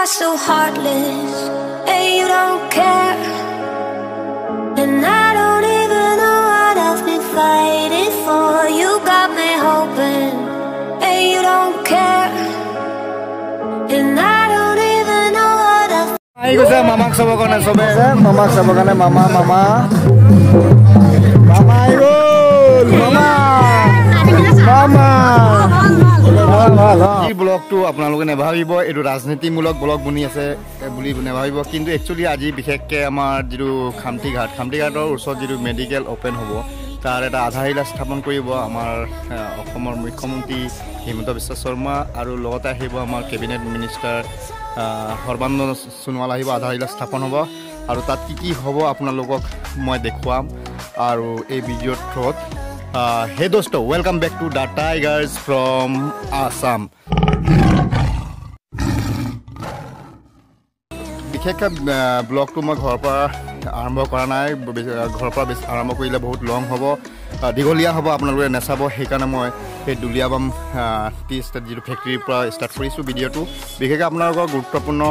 are so heartless, and you don't care. And I don't even know what I've been fighting for. You got me hoping, and you don't care. And I don't even know what I've Ayo kita mamak sama kena sobe, mamak sama kena mama. Mama irul, mama. এই ব্লগটো আপোনালোকে নেভাবিব এইটো ৰাজনীতিমূলক blog বনি আছে বুলি নেভাবিব কিন্তু actually আজি বিশেষকৈ আমাৰ যিটো খামটিঘাটৰ ওচৰত যিটো মেডিকেল ওপেন হ'ব তাৰ এটা আধাৰশিলা স্থাপন কৰিব আমাৰ অসমৰ মুখ্যমন্ত্ৰী হিমন্ত বিশ্ব শৰ্মা আৰু লগতে আহিব আমাৰ কেবিনেট মিনিষ্টাৰ সৰ্বানন্দ সোণোৱাল আহিব আধাৰশিলা স্থাপন হ'ব আৰু তাত কি হ'ব আপোনালোকক মই দেখুৱাম আৰু এই ভিডিঅ'ৰ থ্ৰুত Hey dosto, welcome back to the Tigers from Assam. বিশেষকৈ ব্লগটো মই ঘৰৰ পৰা আৰম্ভ কৰা নাই ঘৰৰ পৰা আৰম্ভ কৰিলে বহুত লং হ'ব দীঘলীয়া হ'ব আপোনালোকে নেচাব সেইকাৰণে মই সেই দুলিয়াবাম টি ষ্টেট যিটো ফেক্টৰীৰ পৰা ষ্টাৰ্ট কৰিছোঁ ভিডিঅ'টো বিশেষকৈ আপোনালোকৰ গুৰুত্বপূৰ্ণ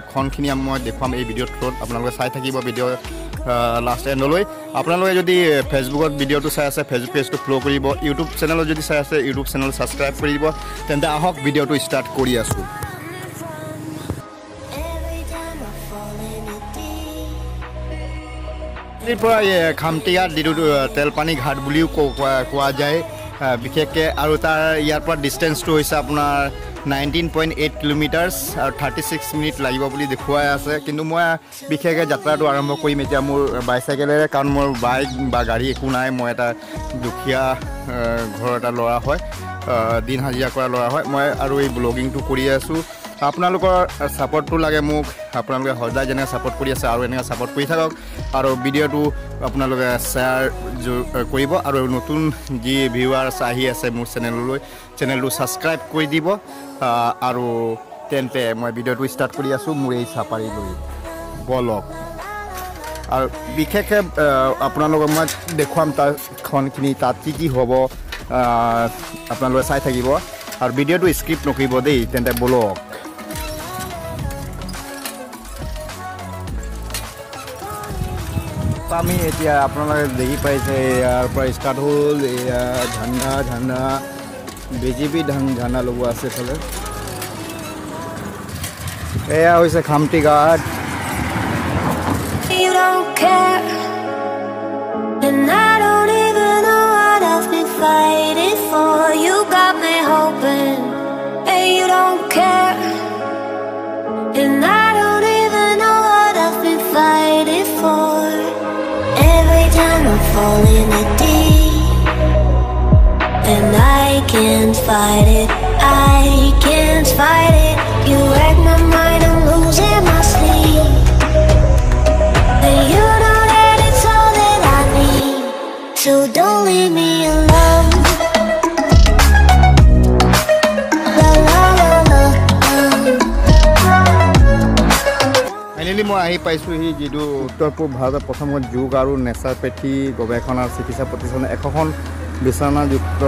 ক্ষণখিনি মই দেখুৱাম এই ভিডিঅ'ৰ থ্ৰুত আপোনালোকে চাই থাকিব ভিডিঅ' লাষ্ট এণ্ডলৈ আপোনালোকে যদি ফেচবুকত ভিডিঅ'টো চাই আছে ফেচবুক পেজটো ফ'ল' কৰিব ইউটিউব চেনেলত যদি চাই আছে ইউটিউব চেনেল ছাবস্ক্ৰাইব কৰি দিব তেন্তে আহক ভিডিঅ'টো ষ্টাৰ্ট কৰি আছোঁ পৰা খামটিঘাট যিটো তেলপানী ঘাট বুলিও কোৱা যায় বিশেষকৈ আৰু তাৰ ইয়াৰ পৰা ডিষ্টেঞ্চটো হৈছে আপোনাৰ 19.8 কিলোমিটাৰ্ছ আৰু 36 মিনিট লাগিব বুলি দেখুৱাই আছে কিন্তু মই বিশেষকৈ যাত্ৰাটো আৰম্ভ কৰিম এতিয়া মোৰ বাইচাইকেলেৰে কাৰণ মোৰ বাইক বা গাড়ী একো নাই মই এটা দুখীয়া ঘৰৰ এটা ল'ৰা হয় দিন হাজিৰা কৰা ল'ৰা হয় মই আৰু এই ব্লগিংটো কৰি আছোঁ আপোনালোকৰ ছাপৰ্টটো লাগে মোক আপোনালোকে সদায় যেনেকৈ ছাপৰ্ট কৰি আছে আৰু এনেকৈ ছাপৰ্ট কৰি থাকক আৰু ভিডিঅ'টো আপোনালোকে শ্বেয়াৰ কৰিব আৰু নতুন যি ভিউৱাৰ্ছ আহি আছে মোৰ চেনেলটো ছাবস্ক্ৰাইব কৰি দিব আৰু তেন্তে মই ভিডিঅ'টো ষ্টাৰ্ট কৰি আছোঁ মোৰ এই চাপাৰী লৈ বলক আৰু বিশেষকৈ আপোনালোকক মই দেখুৱাম তাৰ ক্ষণখিনি তাত কি হ'ব আপোনালোকে চাই থাকিব আৰু ভিডিঅ'টো স্ক্ৰিপ্ট নকৰিব দেই তেন্তে বলক আমি এতিয়া আপোনালোকে দেখি পাইছে ইয়াৰ পৰা ষ্টাৰ্ট হ'ল এয়া ঝাণ্ডা বিজেপি ঝাণ্ডা লগোৱা আছে ফালে এয়া হৈছে খামটিঘাট Falling in deep, and I can't fight it. I can't fight it. You wreck my mind, I'm losing my sleep. And you know that it's all that I need. So don't leave me alone. Finally মই আহি পাইছোঁ সি যিটো উত্তৰ পূব ভাৰতৰ প্ৰথম যোগ আৰু নেচাৰপেথী গৱেষণা চিকিৎসা প্ৰতিষ্ঠানে 100খন বিচনাযুক্ত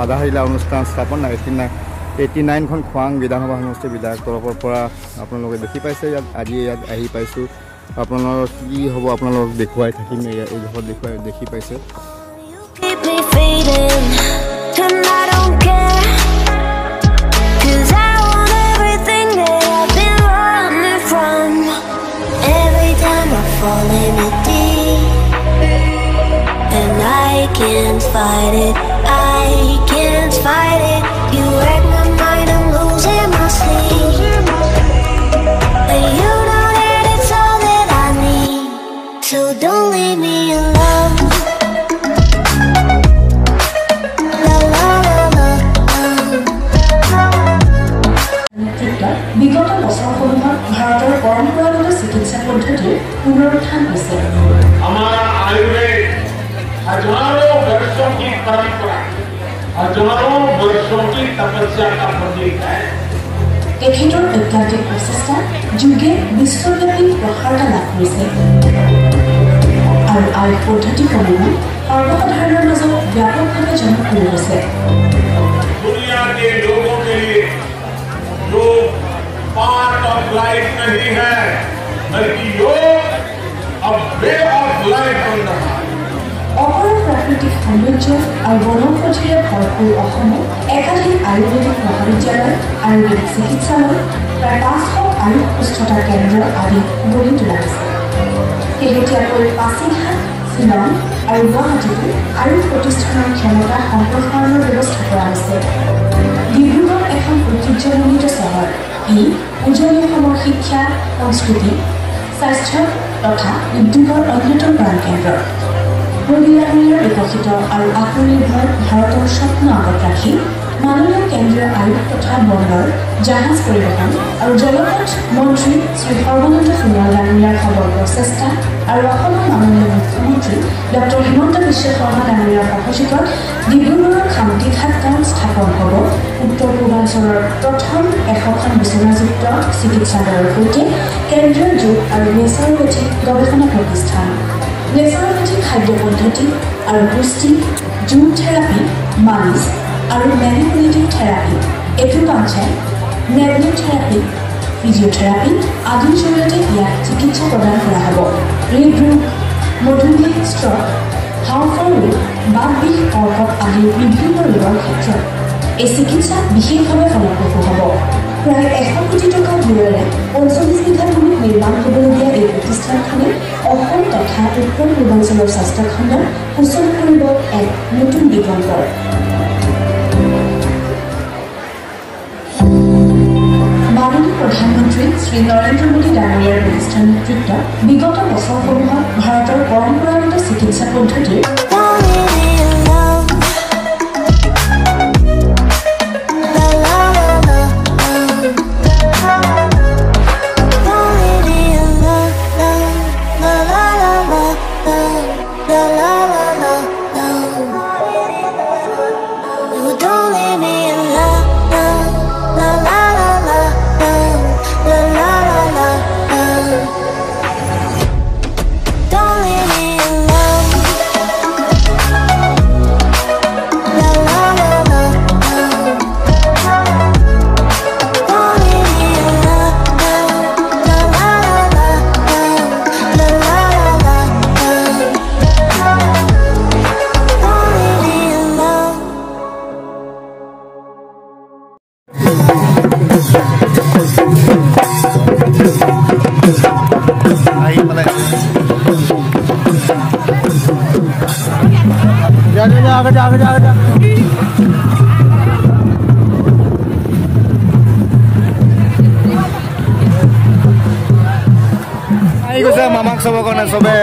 আধাৰশিলা অনুষ্ঠান স্থাপন 89খন খোৱাং বিধানসভা সমষ্টিৰ বিধায়ক তৰফৰ পৰা আপোনালোকে দেখি পাইছে আজি ইয়াত আহি পাইছোঁ আপোনালোকৰ কি হ'ব আপোনালোকক দেখুৱাই থাকিম এই জেগাত দেখি পাইছে Falling in deep, and I can't fight it. I can't fight it. You wreck my mind, I'm losing my sleep. And you know that it's all that I need. So don't leave me alone. বিগত বছৰসমূহত ভাৰতৰ পৰম্পৰাগত চিকিৎসা পদ্ধতিৰ পুনৰুত্থান হৈছে हमारा आयुर्वेद हजारों वर्षों की परंपरा हजारों वर्षों की तपस्या का प्रतीक है তেখেতৰ অত্যাধিক প্ৰচেষ্টা যুগে বিশ্বব্যাপী প্ৰসাৰতা লাভ কৰিছে আৰু আয়ুষ পদ্ধতিসমূহ সৰ্বসাধাৰণৰ মাজত ব্যাপকভাৱে জনপ্ৰিয় হৈছে दुनिया के लोगों के लिए जो 5 लाइफ नहीं है, बल्कि योग अब वे ऑफ लाइफ बन रहा है। অপৰ প্ৰাকৃতিক সৌন্দৰ্য আৰু বনৌষধিৰে ভৰপূৰ অসমত একাধিক আয়ুৰ্বেদিক মহাবিদ্যালয়, আয়ুৰ্বেদিক চিকিৎসালয়, প্ৰায় 500 আয়ুষ সুস্থতা কেন্দ্ৰ আদি গঢ়ি তোলা হৈছে। শেহতীয়াকৈ পাছিঘাট, শ্বিলং আৰু গুৱাহাটীতো আয়ুষ প্ৰতিষ্ঠানৰ ক্ষমতা সম্প্ৰসাৰণৰ ব্যৱস্থা কৰা হৈছে। ডিব্ৰুগড় এখন ঐতিহ্যমণ্ডিত চহৰ। ই উজনি অসমৰ শিক্ষা, সংস্কৃতি, স্বাস্থ্য তথা উদ্যোগৰ অন্যতম প্ৰাণকেন্দ্ৰ। মহিলাৰ বিকশিত আৰু আত্মনিৰ্ভৰ ভাৰতৰ স্বপ্ন আগত ৰাখি মাননীয় কেন্দ্ৰীয় আয়ুষ তথা বন্দৰ, জাহাজ পৰিবহণ আৰু জলপথ মন্ত্ৰী শ্ৰী সৰ্বানন্দ সোণোৱাল ডাঙৰীয়াৰ সবল প্ৰচেষ্টা আৰু অসমৰ মাননীয় মুখ্যমন্ত্ৰী ডক্টৰ হিমন্ত বিশ্ব শৰ্মা ডাঙৰীয়াৰ সহযোগত ডিব্ৰুগড়ৰ খামটিঘাট গাঁৱত স্থাপন হ'ব উত্তৰ পূৰ্বাঞ্চলৰ প্ৰথম 100খন বিচনাযুক্ত চিকিৎসালয়ৰ সৈতে কেন্দ্ৰীয় যোগ আৰু নেচাৰোপেথিক গৱেষণা প্ৰতিষ্ঠান। নেচাৰোপেথিক খাদ্য পদ্ধতি আৰু পুষ্টি, জুম থেৰাপি, মালিচ আৰু manipulative therapy, acupuncture, magnet therapy, physiotherapy আদিৰ জৰিয়তে ইয়াত চিকিৎসা প্ৰদান কৰা হ'ব। হৃদৰোগ, মধুমেহ, ষ্ট্ৰক, হাঁওফাঁওৰ ৰোগ, বাত বিষ, কৰ্কট আদিৰ বিভিন্ন ৰোগৰ ক্ষেত্ৰত এই চিকিৎসা বিশেষভাৱে ফলপ্ৰসূ হ'ব। প্ৰায় 100 কোটি টকা ব্যয়েৰে 45 বিঘা ভূমিত নিৰ্মাণ হ'বলগীয়া এই প্ৰতিষ্ঠানখনে অসম তথা উত্তৰ পূৰ্বাঞ্চলৰ স্বাস্থ্যখণ্ডক সূচল কৰিব এক নতুন দিগন্তৰ। মাননীয় প্ৰধানমন্ত্ৰী শ্ৰী নৰেন্দ্ৰ মোদী ডাঙৰীয়াৰ প্ৰতিষ্ঠান নেতৃত্বত বিগত বছৰসমূহত ভাৰতৰ পৰম্পৰাগত চিকিৎসা পদ্ধতিৰ মামাক চাবৰ কাৰণে চবে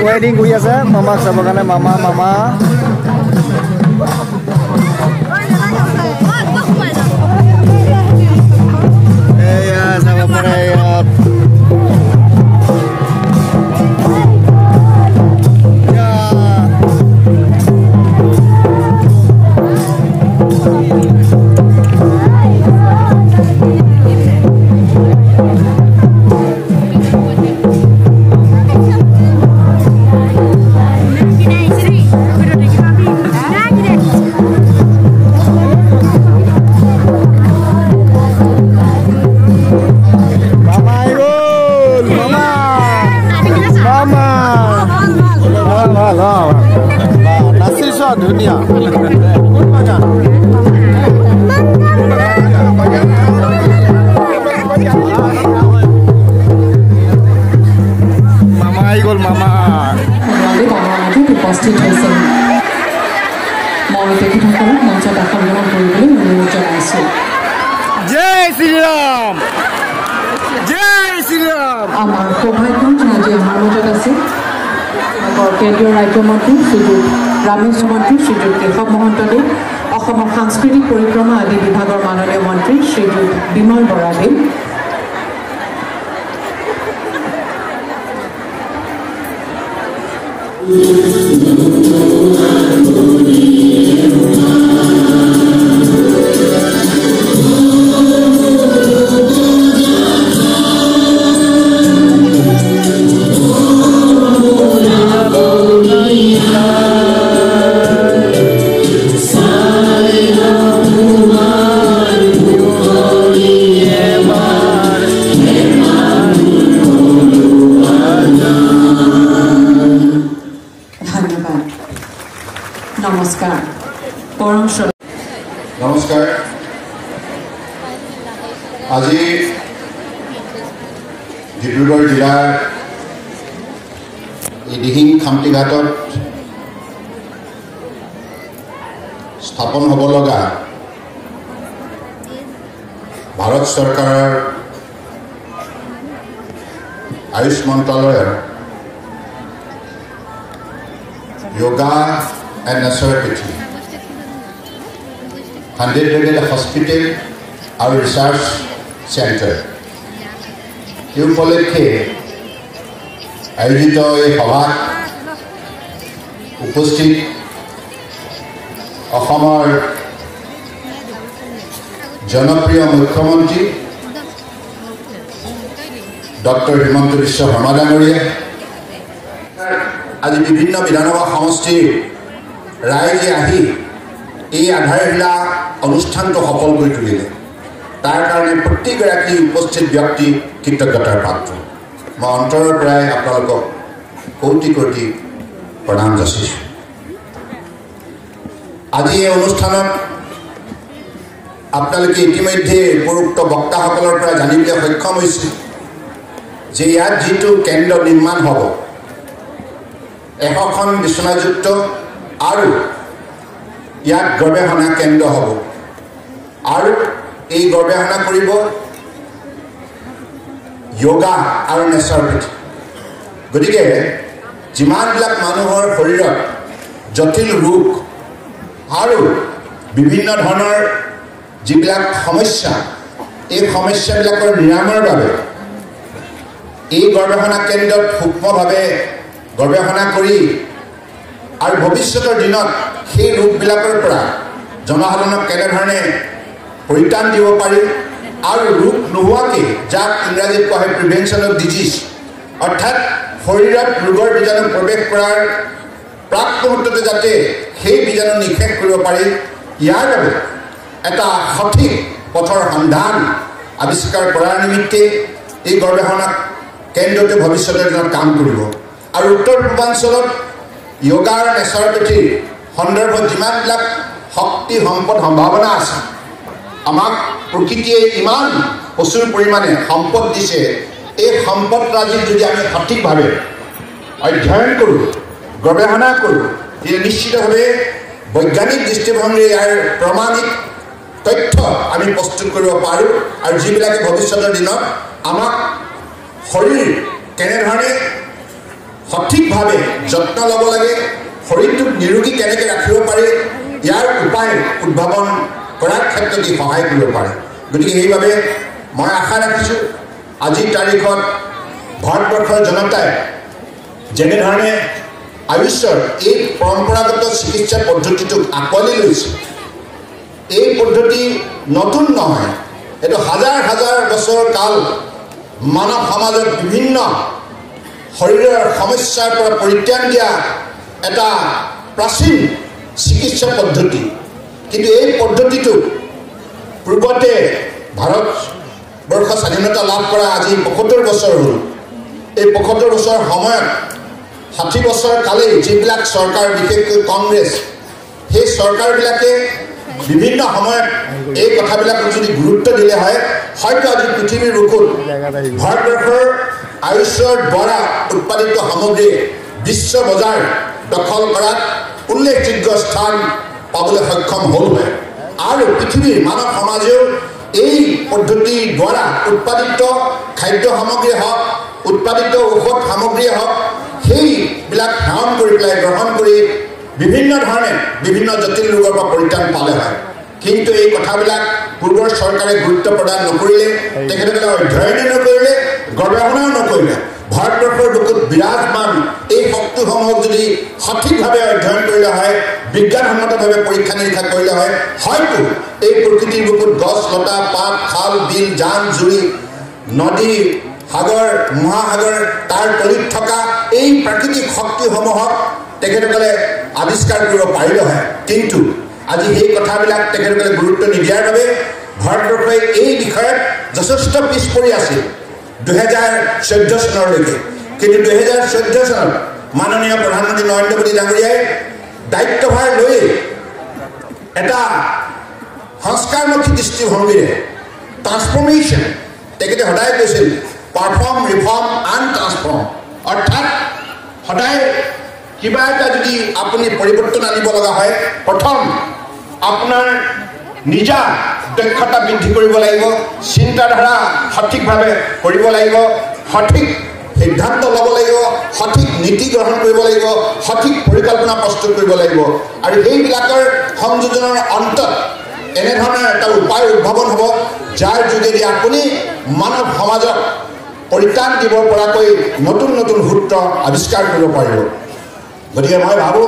ৱেডিং কৰি আছে। মামাক চাবৰ কাৰণে মামা এয়া চাব পাৰে ইয়াত ধুনীয়া মামা আহি গ'ল। মামা উপস্থিত হৈছে। মই তেখেতসকলক মঞ্চত আসন গ্ৰহণ কৰিবলৈ অনুৰোধ জনাইছোঁ। জয় শ্ৰীৰাম, জয় শ্ৰীৰাম। আমাৰ সৌভাগ্য আজি আমাৰ মাজত আছে কেন্দ্ৰীয় ৰাজ্যমন্ত্ৰী শ্ৰীযুত ৰামেশ মন্ত্ৰী শ্ৰীযুত কেশৱ মহন্তদেৱ, অসমৰ সাংস্কৃতিক পৰিক্ৰমা আদি বিভাগৰ মাননীয় মন্ত্ৰী শ্ৰীযুত বিমল বৰাদেৱ, Sai নমস্কাৰ আজি ডিব্ৰুগড় জিলাৰ দিহিং খামটিঘাটত স্থাপন হ'ব লগা ভাৰত চৰকাৰৰ আয়ুষ মন্ত্ৰালয়ৰ yoga and naturopathy 100-bedded hospital and research center এই উপলক্ষে আয়োজিত এই সভাত উপস্থিত অসমৰ জনপ্ৰিয় মুখ্যমন্ত্ৰী ডক্টৰ হিমন্ত বিশ্ব শৰ্মা ডাঙৰীয়া আজি বিভিন্ন বিধানসভা সমষ্টিৰ ৰাইজে আহি এই আধাৰশিলা অনুষ্ঠানটো সফল কৰি তুলিলে তাৰ কাৰণে প্ৰতিগৰাকী উপস্থিত ব্যক্তি কৃতজ্ঞতাৰ পাত্ৰ মই অন্তৰৰ পৰাই আপোনালোকক কোটি কোটি প্ৰণাম যাচিছোঁ আজি এই অনুষ্ঠানত আপোনালোকে ইতিমধ্যে উপৰোক্ত বক্তাসকলৰ পৰা জানিবলৈ সক্ষম হৈছে যে ইয়াত যিটো কেন্দ্ৰ নিৰ্মাণ হ'ব 100খন বিচনাযুক্ত আৰু ইয়াত গৱেষণা কেন্দ্ৰ হ'ব আৰু এই গৱেষণা কৰিব যোগা আৰু নেচাৰোপেথি গতিকে যিমানবিলাক মানুহৰ শৰীৰত জটিল ৰোগ আৰু বিভিন্ন ধৰণৰ যিবিলাক সমস্যা এই সমস্যাবিলাকৰ নিৰাময়ৰ বাবে এই গৱেষণা কেন্দ্ৰত সূক্ষ্মভাৱে গৱেষণা কৰি আৰু ভৱিষ্যতৰ দিনত সেই ৰোগবিলাকৰ পৰা জনসাধাৰণক কেনেধৰণে পৰিত্ৰাণ দিব পাৰি আৰু ৰোগ নোহোৱাকৈ যাক ইংৰাজীত কোৱা হয় প্ৰিভেনশ্যন অফ ডিজিজ অৰ্থাৎ শৰীৰত ৰোগৰ বীজাণু প্ৰৱেশ কৰাৰ প্ৰাক মুহূৰ্ততে যাতে সেই বীজাণু নিষেধ কৰিব পাৰি ইয়াৰ বাবে এটা সঠিক পথৰ সন্ধান আৱিষ্কাৰ কৰাৰ নিমিত্তে এই গৱেষণা কেন্দ্ৰটোৱে ভৱিষ্যতৰ দিনত কাম কৰিব আৰু উত্তৰ পূৰ্বাঞ্চলত যোগা আৰু নেচাৰোপেথিৰ সন্দৰ্ভত যিমানবিলাক শক্তি সম্পদ সম্ভাৱনা আছে আমাক প্ৰকৃতিয়ে ইমান প্ৰচুৰ পৰিমাণে সম্পদ দিছে এই সম্পদৰাজি যদি আমি সঠিকভাৱে অধ্যয়ন কৰোঁ গৱেষণা কৰোঁ তেতিয়া নিশ্চিতভাৱে বৈজ্ঞানিক দৃষ্টিভংগীৰে ইয়াৰ প্ৰমাণিক তথ্য আমি প্ৰস্তুত কৰিব পাৰোঁ আৰু যিবিলাকে ভৱিষ্যতৰ দিনত আমাক শৰীৰ কেনেধৰণে সঠিকভাৱে যত্ন ল'ব লাগে শৰীৰটোক নিৰোগী কেনেকৈ ৰাখিব পাৰি ইয়াৰ উপায় উদ্ভাৱন কৰাৰ ক্ষেত্ৰত ই সহায় কৰিব পাৰে গতিকে সেইবাবে মই আশা ৰাখিছোঁ আজিৰ তাৰিখত ভাৰতবৰ্ষৰ জনতাই যেনেধৰণে আয়ুষৰ এই পৰম্পৰাগত চিকিৎসা পদ্ধতিটোক আঁকোৱালি লৈছে এই পদ্ধতি নতুন নহয় এইটো হাজাৰ হাজাৰ বছৰ কাল মানৱ সমাজত বিভিন্ন শৰীৰৰ সমস্যাৰ পৰা পৰিত্ৰাণ দিয়া এটা প্ৰাচীন চিকিৎসা পদ্ধতি কিন্তু এই পদ্ধতিটো পূৰ্বতে ভাৰতবৰ্ষ স্বাধীনতা লাভ কৰা আজি ৭৫ বছৰ হ'ল এই ৭৫ বছৰ সময়ত ৬০ বছৰ কালেই যিবিলাক চৰকাৰ বিশেষকৈ কংগ্ৰেছ সেই চৰকাৰবিলাকে বিভিন্ন সময়ত এই কথাবিলাকক যদি গুৰুত্ব দিলে হয় হয়তো আজি পৃথিৱীৰ বুকুত ভাৰতবৰ্ষৰ আয়ুষৰ দ্বাৰা উৎপাদিত সামগ্ৰীয়ে বিশ্ব বজাৰ দখল কৰাত উল্লেখযোগ্য স্থান পাবলৈ সক্ষম হ'ল হয় আৰু পৃথিৱীৰ মানৱ সমাজেও এই পদ্ধতিৰ দ্বাৰা উৎপাদিত খাদ্য সামগ্ৰী হওক উৎপাদিত ঔষধ সামগ্ৰীয়ে হওক সেইবিলাক সেৱন কৰি পেলাই গ্ৰহণ কৰি বিভিন্ন ধৰণে বিভিন্ন জটিল ৰোগৰ পৰা পৰিত্ৰাণ পালে হয় কিন্তু এই কথাবিলাক পূৰ্বৰ চৰকাৰে গুৰুত্ব প্ৰদান নকৰিলে তেখেতসকলে অধ্যয়নে নকৰিলে গৱেষণাও নকৰিলে ভাৰতবৰ্ষৰ বুকুত বিৰাজমান এই শক্তিসমূহক যদি সঠিকভাৱে অধ্যয়ন কৰিলে হয় বিজ্ঞানসন্মতভাৱে পৰীক্ষা নিৰীক্ষা কৰিলে হয় হয়তো এই প্ৰকৃতিৰ বুকুত গছ লতা পাত খাল বিল জান জুৰি নদী সাগৰ মহাসাগৰ তাৰ তলিত থকা এই প্ৰাকৃতিক শক্তিসমূহক তেখেতসকলে আৱিষ্কাৰ কৰিব পাৰিলে হয় কিন্তু আজি সেই কথাবিলাক তেখেতসকলে গুৰুত্ব নিদিয়াৰ বাবে ভাৰতবৰ্ষই এই বিষয়ত যথেষ্ট পিছ পৰি আছিল 2014 চনলৈকে কিন্তু 2014 চনত মাননীয় প্ৰধানমন্ত্ৰী নৰেন্দ্ৰ মোদী ডাঙৰীয়াই দায়িত্বভাৰ লৈ এটা সংস্কাৰমুখী দৃষ্টিভংগীৰে ট্ৰান্সফৰ্মেশ্যন তেখেতে সদায় কৈছিল পাৰফৰ্ম ৰিফৰ্ম এণ্ড ট্ৰান্সফৰ্ম অৰ্থাৎ সদায় কিবা এটা যদি আপুনি পৰিৱৰ্তন আনিব লগা হয় প্ৰথম আপোনাৰ নিজা দক্ষতা বৃদ্ধি কৰিব লাগিব চিন্তাধাৰা সঠিকভাৱে কৰিব লাগিব সঠিক সিদ্ধান্ত ল'ব লাগিব সঠিক নীতি গ্ৰহণ কৰিব লাগিব সঠিক পৰিকল্পনা প্ৰস্তুত কৰিব লাগিব আৰু এইবিলাকৰ সংযোজনৰ অন্তত এনেধৰণৰ এটা উপায় উদ্ভাৱন হ'ব যাৰ যোগেদি আপুনি মানৱ সমাজক পৰিত্ৰাণ দিব পৰাকৈ নতুন নতুন সূত্ৰ আৱিষ্কাৰ কৰিব পাৰিব গতিকে মই ভাবোঁ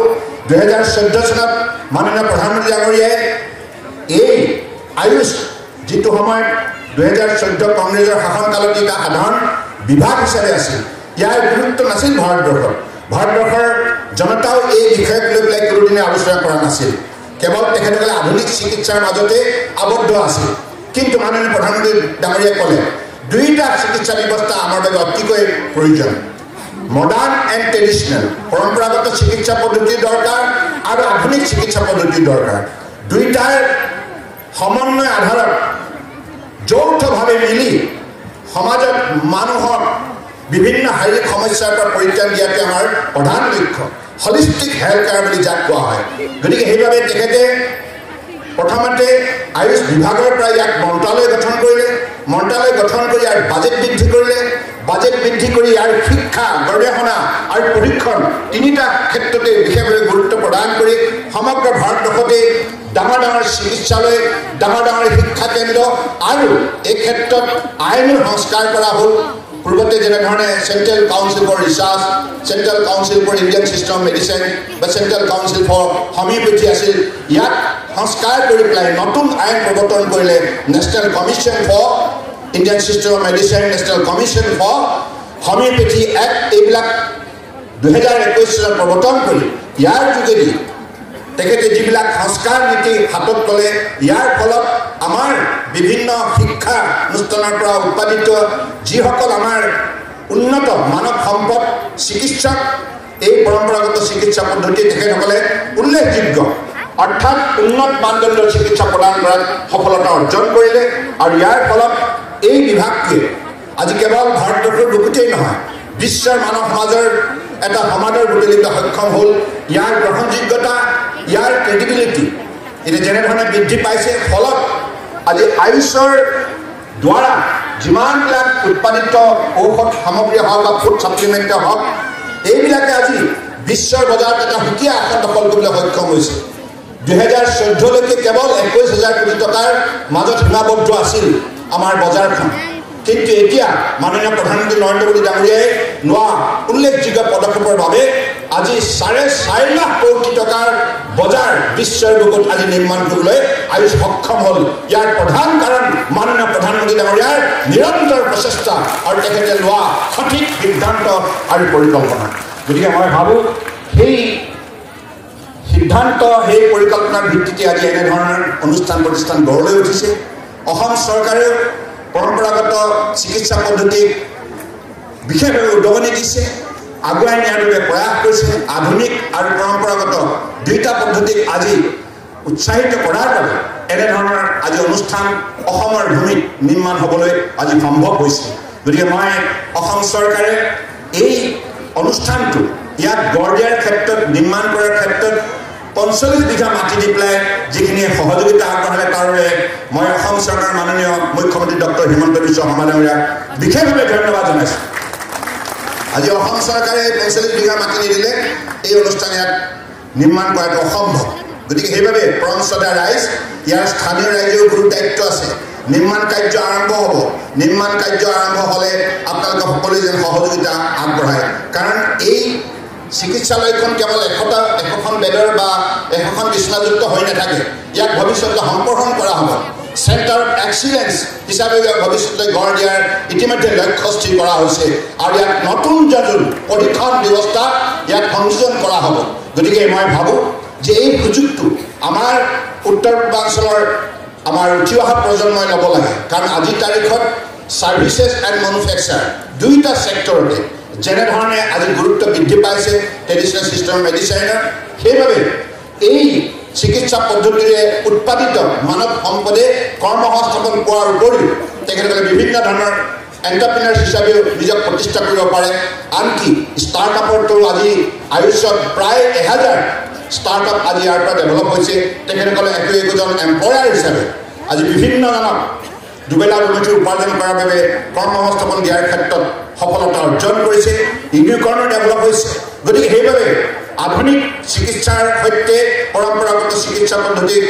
2014 চনত মাননীয় প্ৰধানমন্ত্ৰী ডাঙৰীয়াই এই আয়ুষ যিটো সময়ত 2014 কংগ্ৰেছৰ শাসনকালত এটা সাধাৰণ বিভাগ হিচাপে আছিল ইয়াৰ গুৰুত্ব নাছিল ভাৰতবৰ্ষৰ জনতাও এই বিষয়ক লৈ পেলাই কোনোদিনে আলোচনা কৰা নাছিল কেৱল তেখেতসকলে আধুনিক চিকিৎসাৰ মাজতে আবদ্ধ আছিল কিন্তু মাননীয় প্ৰধানমন্ত্ৰী ডাঙৰীয়াই ক'লে দুইটা চিকিৎসা ব্যৱস্থা আমাৰ বাবে অতিকৈ প্ৰয়োজন মডাৰ্ণ এণ্ড ট্ৰেডিশ্যনেল পৰম্পৰাগত চিকিৎসা পদ্ধতিৰ দৰকাৰ আৰু আধুনিক চিকিৎসা পদ্ধতিৰ দৰকাৰ দুইটাৰ সমন্বয় আধাৰত যৌথভাৱে মিলি সমাজত মানুহক বিভিন্ন শাৰীৰিক সমস্যাৰ পৰা পৰিত্ৰাণ দিয়াটো আমাৰ প্ৰধান লক্ষ্য হলিষ্টিক হেল্থ কেয়াৰ বুলি যাক কোৱা হয় গতিকে সেইবাবে তেখেতে প্ৰথমতে আয়ুষ বিভাগৰ পৰা ইয়াক মন্ত্ৰালয় গঠন কৰিলে মন্ত্ৰালয় গঠন কৰি ইয়াৰ বাজেট বৃদ্ধি কৰিলে বাজেট বৃদ্ধি কৰি ইয়াৰ শিক্ষা গৱেষণা আৰু প্ৰশিক্ষণ তিনিটা ক্ষেত্ৰতে বিশেষভাৱে গুৰুত্ব প্ৰদান কৰি সমগ্ৰ ভাৰতবৰ্ষতে ডাঙৰ ডাঙৰ চিকিৎসালয় ডাঙৰ শিক্ষা কেন্দ্ৰ আৰু এই ক্ষেত্ৰত আইনৰ সংস্কাৰ কৰা হ'ল পূৰ্বতে যেনেধৰণে central council for research central council for Indian system of medicine বা চেণ্ট্ৰেল কাউন্সিল ফৰ হোমিওপেথি আছিল ইয়াক সংস্কাৰ কৰি পেলাই নতুন আইন প্ৰৱৰ্তন কৰিলে national commission for Indian system of medicine national commission for homeopathy act এইবিলাক 2021 চনত প্ৰৱৰ্তন কৰি ইয়াৰ যোগেদি তেখেতে যিবিলাক সংস্কাৰ নীতি হাতত ল'লে ইয়াৰ ফলত আমাৰ বিভিন্ন শিক্ষা অনুষ্ঠানৰ পৰা উৎপাদিত যিসকল আমাৰ উন্নত মানৱ সম্পদ চিকিৎসক এই পৰম্পৰাগত চিকিৎসা পদ্ধতি তেখেতসকলে উল্লেখযোগ্য অৰ্থাৎ উন্নত মানদণ্ডৰ চিকিৎসা প্ৰদান কৰাত সফলতা অৰ্জন কৰিলে আৰু ইয়াৰ ফলত এই বিভাগটোৱে আজি কেৱল ভাৰতবৰ্ষৰ বুকুতেই নহয় বিশ্বৰ মানৱ সমাজৰ এটা সমাদৰ বুটলিব সক্ষম হ'ল ইয়াৰ গ্ৰহণযোগ্যতা ইয়াৰ ক্ৰেডিবিলিটি এতিয়া যেনেধৰণে বৃদ্ধি পাইছে ফলত আজি আয়ুষৰ দ্বাৰা যিমানবিলাক উৎপাদিত ঔষধ সামগ্ৰী হওক বা ফুড ছাপ্লিমেণ্টে হওক এইবিলাকে আজি বিশ্বৰ বজাৰত এটা সুকীয়া আসন দখল কৰিবলৈ সক্ষম হৈছে 2014লৈকে কেৱল 21,000 কোটি টকাৰ মাজত সীমাবদ্ধ আছিল আমাৰ বজাৰখন কিন্তু এতিয়া মাননীয় প্ৰধানমন্ত্ৰী নৰেন্দ্ৰ মোদী ডাঙৰীয়াই লোৱা উল্লেখযোগ্য পদক্ষেপৰ বাবে আজি 4.5 লাখ কোটি টকাৰ বজাৰ বিশ্বৰ বুকুত আজি নিৰ্মাণ কৰিবলৈ আয়ুষ সক্ষম হ'ল ইয়াৰ প্ৰধান কাৰণ মাননীয় প্ৰধানমন্ত্ৰী ডাঙৰীয়াৰ নিৰন্তৰ প্ৰচেষ্টা আৰু তেখেতে লোৱা সঠিক সিদ্ধান্ত আৰু পৰিকল্পনা গতিকে মই ভাবোঁ সেই সিদ্ধান্ত সেই পৰিকল্পনাৰ ভিত্তিতে আজি এনেধৰণৰ অনুষ্ঠান প্ৰতিষ্ঠান গঢ় লৈ উঠিছে অসম চৰকাৰেও পৰম্পৰাগত চিকিৎসা পদ্ধতিক বিশেষভাৱে উদগনি দিছে আগুৱাই নিয়াৰ বাবে প্ৰয়াস কৰিছে আধুনিক আৰু পৰম্পৰাগত দুইটা পদ্ধতিক আজি উৎসাহিত কৰাৰ বাবে এনেধৰণৰ আজি অনুষ্ঠান অসমৰ ভূমিত নিৰ্মাণ হ'বলৈ আজি সম্ভৱ হৈছে গতিকে মই অসম চৰকাৰে এই অনুষ্ঠানটো ইয়াক গঢ় দিয়াৰ ক্ষেত্ৰত নিৰ্মাণ কৰাৰ ক্ষেত্ৰত 45 বিঘা মাটি দি পেলাই যিখিনি সহযোগিতা আগবঢ়ালে তাৰ বাবে মই অসম চৰকাৰৰ মাননীয় মুখ্যমন্ত্ৰী ডক্টৰ হিমন্ত বিশ্ব শৰ্মা ডাঙৰীয়াক বিশেষভাৱে ধন্যবাদ জনাইছোঁ আজি অসম চৰকাৰে 45 বিঘা মাটি নিদিলে এই অনুষ্ঠান ইয়াত নিৰ্মাণ কৰাটো অসম্ভৱ গতিকে সেইবাবে প্ৰঞ্চদা ৰাইজ ইয়াৰ স্থানীয় ৰাইজেও গুৰু দায়িত্ব আছে নিৰ্মাণ কাৰ্য আৰম্ভ হ'ব নিৰ্মাণ কাৰ্য আৰম্ভ হ'লে আপোনালোকে সকলোৱে যেন সহযোগিতা আগবঢ়ায় কাৰণ এই চিকিৎসালয়খন কেৱল এখন বেডৰ বা এখন বিছনাযুক্ত হৈ নাথাকে ইয়াক ভৱিষ্যতে সম্প্ৰসাৰণ কৰা হ'ব চেণ্টাৰ অফ এক্সিলেঞ্চ হিচাপে ইয়াক ভৱিষ্যতলৈ গঢ় দিয়াৰ ইতিমধ্যে লক্ষ্য স্থিৰ কৰা হৈছে আৰু ইয়াত নতুন প্ৰশিক্ষণ ব্যৱস্থা ইয়াত সংযোজন কৰা হ'ব গতিকে মই ভাবোঁ যে এই সুযোগটো আমাৰ উত্তৰ পূৰ্বাঞ্চলৰ আমাৰ উঠি অহা প্ৰজন্মই ল'ব লাগে কাৰণ আজিৰ তাৰিখত ছাৰ্ভিচেছ এণ্ড মেনুফেকচাৰ দুইটা ছেক্টৰতে যেনেধৰণে আজি গুৰুত্ব বৃদ্ধি পাইছে ট্ৰেডিশ্যনেল চিষ্টেম অফ মেডিচিনৰ সেইবাবে এই চিকিৎসা পদ্ধতিৰে উৎপাদিত মানৱ সম্পদে কৰ্মসংস্থাপন পোৱাৰ উপৰিও তেখেতসকলে বিভিন্ন ধৰণৰ এণ্টাৰপ্ৰিনাৰ্ছ হিচাপেও নিজক প্ৰতিষ্ঠা কৰিব পাৰে আনকি ষ্টাৰ্টআপৰতো আজি আয়ুষত প্ৰায় 1000 ষ্টাৰ্টআপ আজি ইয়াৰ পৰা ডেভেলপ হৈছে তেখেতসকলে একোজন এমপ্লয়াৰ হিচাপে আজি বিভিন্ন ধৰণৰ দুবেলা দুমুঠি উপাৰ্জন কৰাৰ বাবে কৰ্মসংস্থাপন দিয়াৰ ক্ষেত্ৰত সফলতা অৰ্জন কৰিছে ইউনিকৰ্ণৰ ডেভেলপ হৈছে গতিকে সেইবাবে আধুনিক চিকিৎসাৰ সৈতে পৰম্পৰাগত চিকিৎসা পদ্ধতিক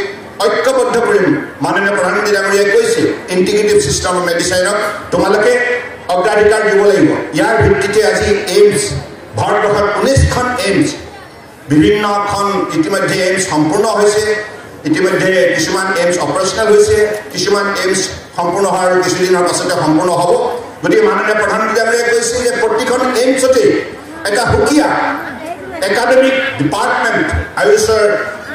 ঐক্যবদ্ধ কৰিম মাননীয় প্ৰধানমন্ত্ৰী ডাঙৰীয়াই কৈছে ইণ্টিগ্ৰেটিভ চিষ্টেম অফ মেডিচাইনক তোমালোকে অগ্ৰাধিকাৰ দিব লাগিব ইয়াৰ ভিত্তিতে আজি এইমছ ভাৰতবৰ্ষত 19খন এইমছ বিভিন্নখন ইতিমধ্যে এইমছ সম্পূৰ্ণ হৈছে ইতিমধ্যে কিছুমান এইমছ অপাৰেশ্যনেল হৈছে কিছুমান এইমছ সম্পূৰ্ণ হোৱাৰ কিছুদিনৰ পাছতে সম্পূৰ্ণ হ'ব গতিকে মাননীয় প্ৰধানমন্ত্ৰী ডাঙৰীয়াই কৈছে যে প্ৰতিখন এইমছতে এটা সুকীয়া একাডেমিক ডিপাৰ্টমেণ্ট আয়ুষৰ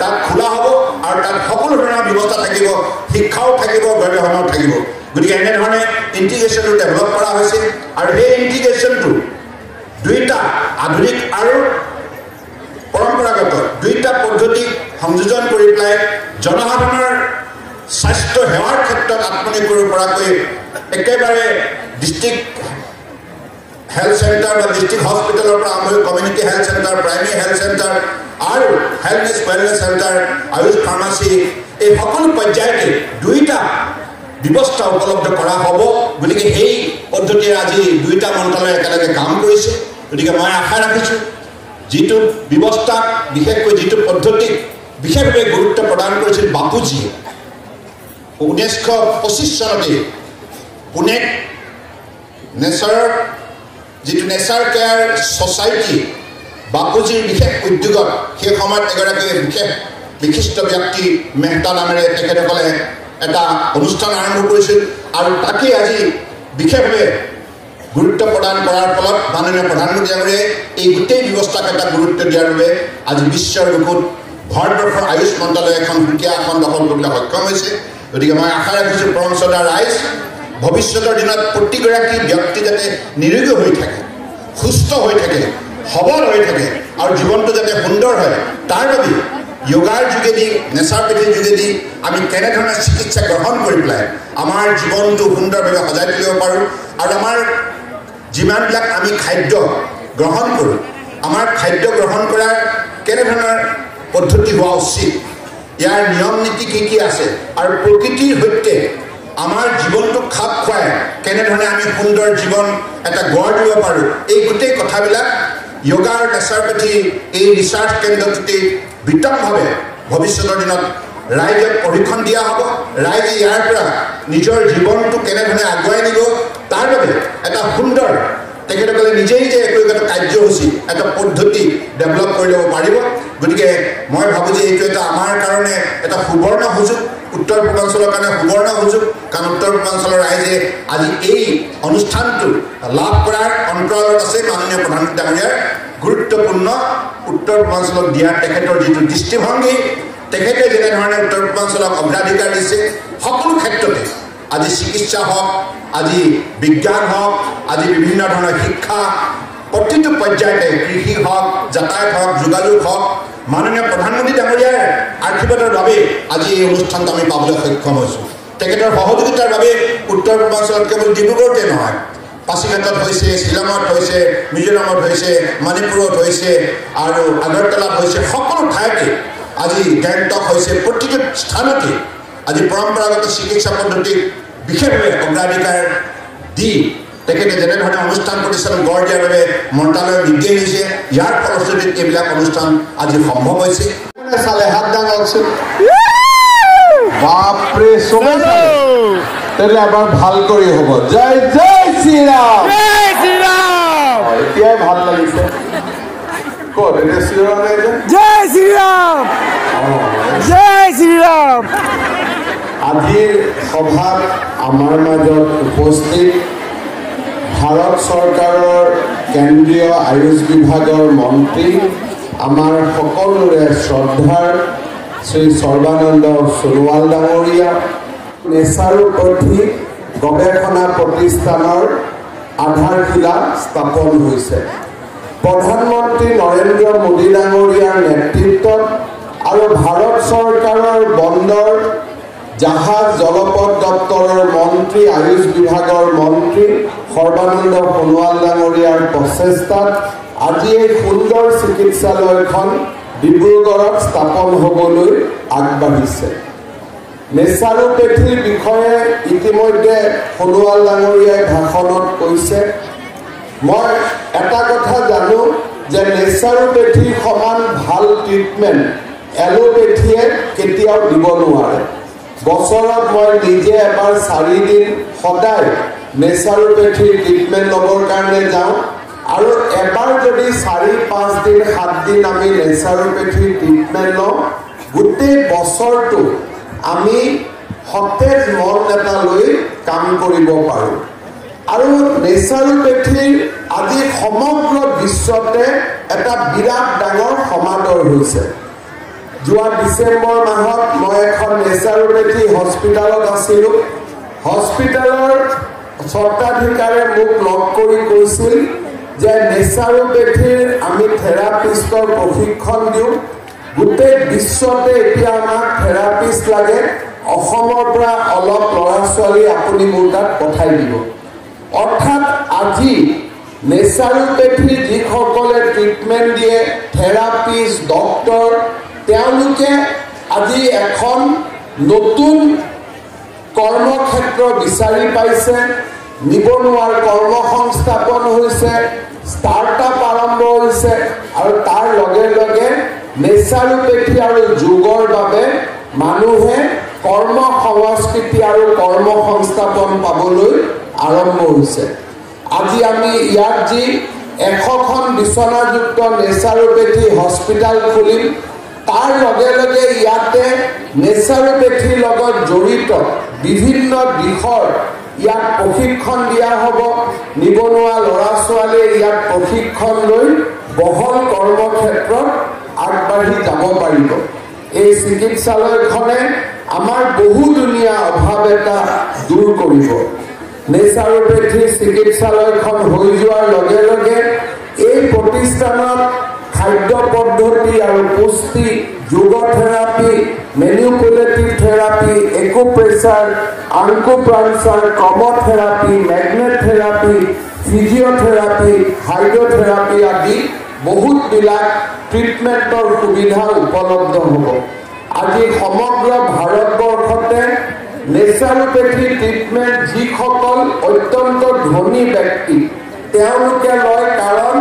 তাত খোলা হ'ব আৰু তাত সকলো ধৰণৰ ব্যৱস্থা থাকিব শিক্ষাও থাকিব গৱেষণাও থাকিব গতিকে এনেধৰণে ইণ্টিগ্ৰেশ্যনটো ডেভেলপ কৰা হৈছে আৰু সেই ইণ্টিগ্ৰেশ্যনটো দুইটা আধুনিক আৰু পৰম্পৰাগত দুইটা পদ্ধতি সংযোজন কৰি পেলাই জনসাধাৰণৰ স্বাস্থ্য সেৱাৰ ক্ষেত্ৰত আত্মনিৰ্ভৰ কৰিব পৰাকৈ একেবাৰে ডিষ্ট্ৰিক্ট হেল্থ চেণ্টাৰ বা ডিষ্ট্ৰিক্ট হস্পিটেলৰ পৰা আৰম্ভ কৰি community health centre primary health centre আৰু হেল্থনেছ ৱেলনেছ চেণ্টাৰ আয়ুষ ফাৰ্মাচী এই সকলো পৰ্যায়তে দুইটা ব্যৱস্থা উপলব্ধ কৰা হ'ব গতিকে সেই পদ্ধতিৰে আজি দুইটা মন্ত্ৰালয়ে একেলগে কাম কৰিছে গতিকে মই আশা ৰাখিছোঁ যিটো ব্যৱস্থা বিশেষকৈ যিটো পদ্ধতিক বিশেষভাৱে গুৰুত্ব প্ৰদান কৰিছিল বাপুজীয়ে 1925 চনতে পুনেত যিটো নেচাৰ কেয়াৰ ছ'চাইটি বাপুজীৰ বিশেষ উদ্যোগত সেই সময়ত এগৰাকী বিশিষ্ট ব্যক্তি মেহতা নামেৰে তেখেতসকলে এটা অনুষ্ঠান আৰম্ভ কৰিছিল আৰু তাকেই আজি বিশেষভাৱে গুৰুত্ব প্ৰদান কৰাৰ ফলত মাননীয় প্ৰধানমন্ত্ৰী ডাঙৰীয়াই এই গোটেই ব্যৱস্থাক এটা গুৰুত্ব দিয়াৰ বাবে আজি বিশ্বৰ বুকুত ভাৰতবৰ্ষৰ আয়ুষ মন্ত্ৰালয়ে এখন সুকীয়া আসন দখল কৰিবলৈ সক্ষম হৈছে গতিকে মই আশা ৰাখিছোঁ পৰমশ্ৰদ্ধা ৰাইজ ভৱিষ্যতৰ দিনত প্ৰতিগৰাকী ব্যক্তি যাতে নিৰোগী হৈ থাকে সুস্থ হৈ থাকে সবল হৈ থাকে আৰু জীৱনটো যাতে সুন্দৰ হয় তাৰ বাবে যোগাৰ যোগেদি নেচাৰপেথিৰ যোগেদি আমি কেনেধৰণে চিকিৎসা গ্ৰহণ কৰি পেলাই আমাৰ জীৱনটো সুন্দৰভাৱে সজাই তুলিব পাৰোঁ আৰু আমাৰ যিমানবিলাক আমি খাদ্য গ্ৰহণ কৰোঁ আমাৰ খাদ্য গ্ৰহণ কৰাৰ কেনেধৰণৰ পদ্ধতি হোৱা উচিত ইয়াৰ নিয়ম নীতি কি আছে আৰু প্ৰকৃতিৰ সৈতে আমাৰ জীৱনটো খাপ খুৱাই কেনেধৰণে আমি সুন্দৰ জীৱন এটা গঢ় দিব পাৰোঁ এই গোটেই কথাবিলাক যোগা আৰু নেচাৰপেথি এই ৰিচাৰ্চ কেন্দ্ৰটোতে বিতংভাৱে ভৱিষ্যতৰ দিনত ৰাইজক প্ৰশিক্ষণ দিয়া হ'ব ৰাইজে ইয়াৰ পৰা নিজৰ জীৱনটো কেনেধৰণে আগুৱাই নিব তাৰ বাবে এটা সুন্দৰ তেখেতসকলে নিজেই যে একো এটা কাৰ্যসূচী এটা পদ্ধতি ডেভেলপ কৰি ল'ব পাৰিব গতিকে মই ভাবোঁ যে এইটো এটা আমাৰ কাৰণে এটা সুবৰ্ণ সুযোগ উত্তৰ পূৰ্বাঞ্চলৰ কাৰণে সুবৰ্ণ সুযোগ কাৰণ উত্তৰ পূৰ্বাঞ্চলৰ ৰাইজে আজি এই অনুষ্ঠানটো লাভ কৰাৰ অন্তৰালত আছে মাননীয় প্ৰধানমন্ত্ৰী ডাঙৰীয়াৰ গুৰুত্বপূৰ্ণ উত্তৰ পূৰ্বাঞ্চলক দিয়াৰ তেখেতৰ যিটো দৃষ্টিভংগী তেখেতে যেনেধৰণে উত্তৰ পূৰ্বাঞ্চলক অগ্ৰাধিকাৰ দিছে সকলো ক্ষেত্ৰতে আজি চিকিৎসা হওক আজি বিজ্ঞান হওক আজি বিভিন্ন ধৰণৰ শিক্ষা প্ৰতিটো পৰ্যায়তে কৃষি হওক যাতায়াত হওক যোগাযোগ হওক মাননীয় প্ৰধানমন্ত্ৰী ডাঙৰীয়াৰ আশীৰ্বাদৰ বাবে আজি এই অনুষ্ঠানটো আমি পাবলৈ সক্ষম হৈছোঁ তেখেতৰ সহযোগিতাৰ বাবে উত্তৰ পূৰ্বাঞ্চলত কেৱল ডিব্ৰুগড়তে নহয় পাছিঘাটত হৈছে শ্বিলঙত হৈছে মিজোৰামত হৈছে মণিপুৰত হৈছে আৰু আগৰতলাত হৈছে সকলো ঠাইতে আজি গেংটক হৈছে প্ৰতিটো স্থানতে আজি পৰম্পৰাগত চিকিৎসা পদ্ধতিক বিশেষভাৱে অগ্ৰাধিকাৰ দি তেখেতে যেনেধৰণে অনুষ্ঠান প্ৰতিষ্ঠান গঢ় দিয়াৰ বাবে মন্ত্ৰালয়ৰ নিৰ্দেশ দিছে ইয়াৰ ফলশ্ৰুতিত এইবিলাক অনুষ্ঠান আজি সম্ভৱ হৈছে চালে হাত ডাঙৰকচোন বাপৰে চবে তেতিয়াহ'লে এবাৰ ভাল কৰি হ'ব জয় জয় শ্ৰীৰাম এতিয়াই ভাল লাগিছে ক'ত এতিয়া শ্ৰীৰাম জয় শ্ৰীৰাম জয় শ্ৰীৰাম আজিৰ সভাত আমাৰ মাজত উপস্থিত ভাৰত চৰকাৰৰ কেন্দ্ৰীয় আয়ুষ বিভাগৰ মন্ত্ৰী আমাৰ সকলোৰে শ্ৰদ্ধাৰ শ্ৰী সৰ্বানন্দ সোণোৱাল ডাঙৰীয়া নেচাৰোপেথি গৱেষণা প্ৰতিষ্ঠানৰ আধাৰশিলা স্থাপন হৈছে প্ৰধানমন্ত্ৰী নৰেন্দ্ৰ মোদী ডাঙৰীয়াৰ নেতৃত্বত আৰু আৰু ভাৰত চৰকাৰৰ বন্দৰ জাহাজ জলপথ দপ্তৰৰ মন্ত্ৰী আয়ুষ বিভাগৰ মন্ত্ৰী সৰ্বানন্দ সোণোৱাল ডাঙৰীয়াৰ প্ৰচেষ্টাত আজি এই সুন্দৰ চিকিৎসালয়খন ডিব্ৰুগড়ত স্থাপন হ'বলৈ আগবাঢ়িছে নেচাৰোপেথিৰ বিষয়ে ইতিমধ্যে সোণোৱাল ডাঙৰীয়াই ভাষণত কৈছে মই এটা কথা জানো যে নেচাৰোপেথিৰ সমান ভাল ট্ৰিটমেণ্ট এলোপেথিয়ে কেতিয়াও দিব নোৱাৰে বছৰত মই নিজে এবাৰ 4 দিন সদায় নেচাৰোপেথিৰ ট্ৰিটমেণ্ট ল'বৰ কাৰণে যাওঁ আৰু এবাৰ যদি 4-5 দিন 7 দিন আমি নেচাৰোপেথিৰ ট্ৰিটমেণ্ট লওঁ গোটেই বছৰটো আমি সতেজ মন এটা লৈ কাম কৰিব পাৰোঁ আৰু নেচাৰোপেথিৰ আজি সমগ্ৰ বিশ্বতে এটা বিৰাট ডাঙৰ সমাদৰ হৈছে যোৱা ডিচেম্বৰ মাহত মই এখন নেচাৰোপেথি হস্পিটেলত আছিলোঁ হস্পিটেলৰ স্বত্বাধিকাৰে মোক লগ কৰি কৈছিল যে নেচাৰোপেথিৰ আমি থেৰাপিষ্টৰ প্ৰশিক্ষণ দিওঁ গোটেই বিশ্বতে এতিয়া আমাক থেৰাপিষ্ট লাগে অসমৰ পৰা অলপ ল'ৰা ছোৱালী আপুনি মোৰ তাত পঠাই দিব অৰ্থাৎ আজি নেচাৰোপেথি যিসকলে ট্ৰিটমেণ্ট দিয়ে থেৰাপিষ্ট ডক্টৰ তেওঁলোকে আজি এখন নতুন কৰ্মক্ষেত্ৰ বিচাৰি পাইছে নিবনুৱাৰ কৰ্মসংস্থাপন হৈছে ষ্টাৰ্টআপ আৰম্ভ হৈছে আৰু তাৰ লগে লগে নেচাৰোপেথি আৰু যোগৰ বাবে মানুহে কৰ্ম সংস্কৃতি আৰু কৰ্মসংস্থাপন পাবলৈ আৰম্ভ হৈছে আজি আমি ইয়াত যি 100খন বিচনাযুক্ত নেচাৰোপেথি হস্পিটেল খুলিম তাৰ লগে লগে ইয়াতে নেচাৰোপেথিৰ লগত জড়িত বিভিন্ন দিশৰ ইয়াত প্ৰশিক্ষণ দিয়া হ'ব নিবনুৱা ল'ৰা ছোৱালীয়ে ইয়াত প্ৰশিক্ষণ লৈ বহল কৰ্মক্ষেত্ৰত আগবাঢ়ি যাব পাৰিব এই চিকিৎসালয়খনে আমাৰ বহু দুনীয়া অভাৱ এটা দূৰ কৰিব নেচাৰোপেথি চিকিৎসালয়খন হৈ যোৱাৰ লগে লগে এই প্ৰতিষ্ঠানত খাদ্য পদ্ধতি আৰু পুষ্টি যোগ therapy manipulative therapy acupressure acupuncture chromotherapy magnet therapy physiotherapy hydrotherapy আদি বহুতবিলাক ট্ৰিটমেণ্টৰ সুবিধা উপলব্ধ হ'ব আজি সমগ্ৰ ভাৰতবৰ্ষতে নেচাৰোপেথি ট্ৰিটমেণ্ট যিসকল অত্যন্ত ধনী ব্যক্তি তেওঁলোকে লয় কাৰণ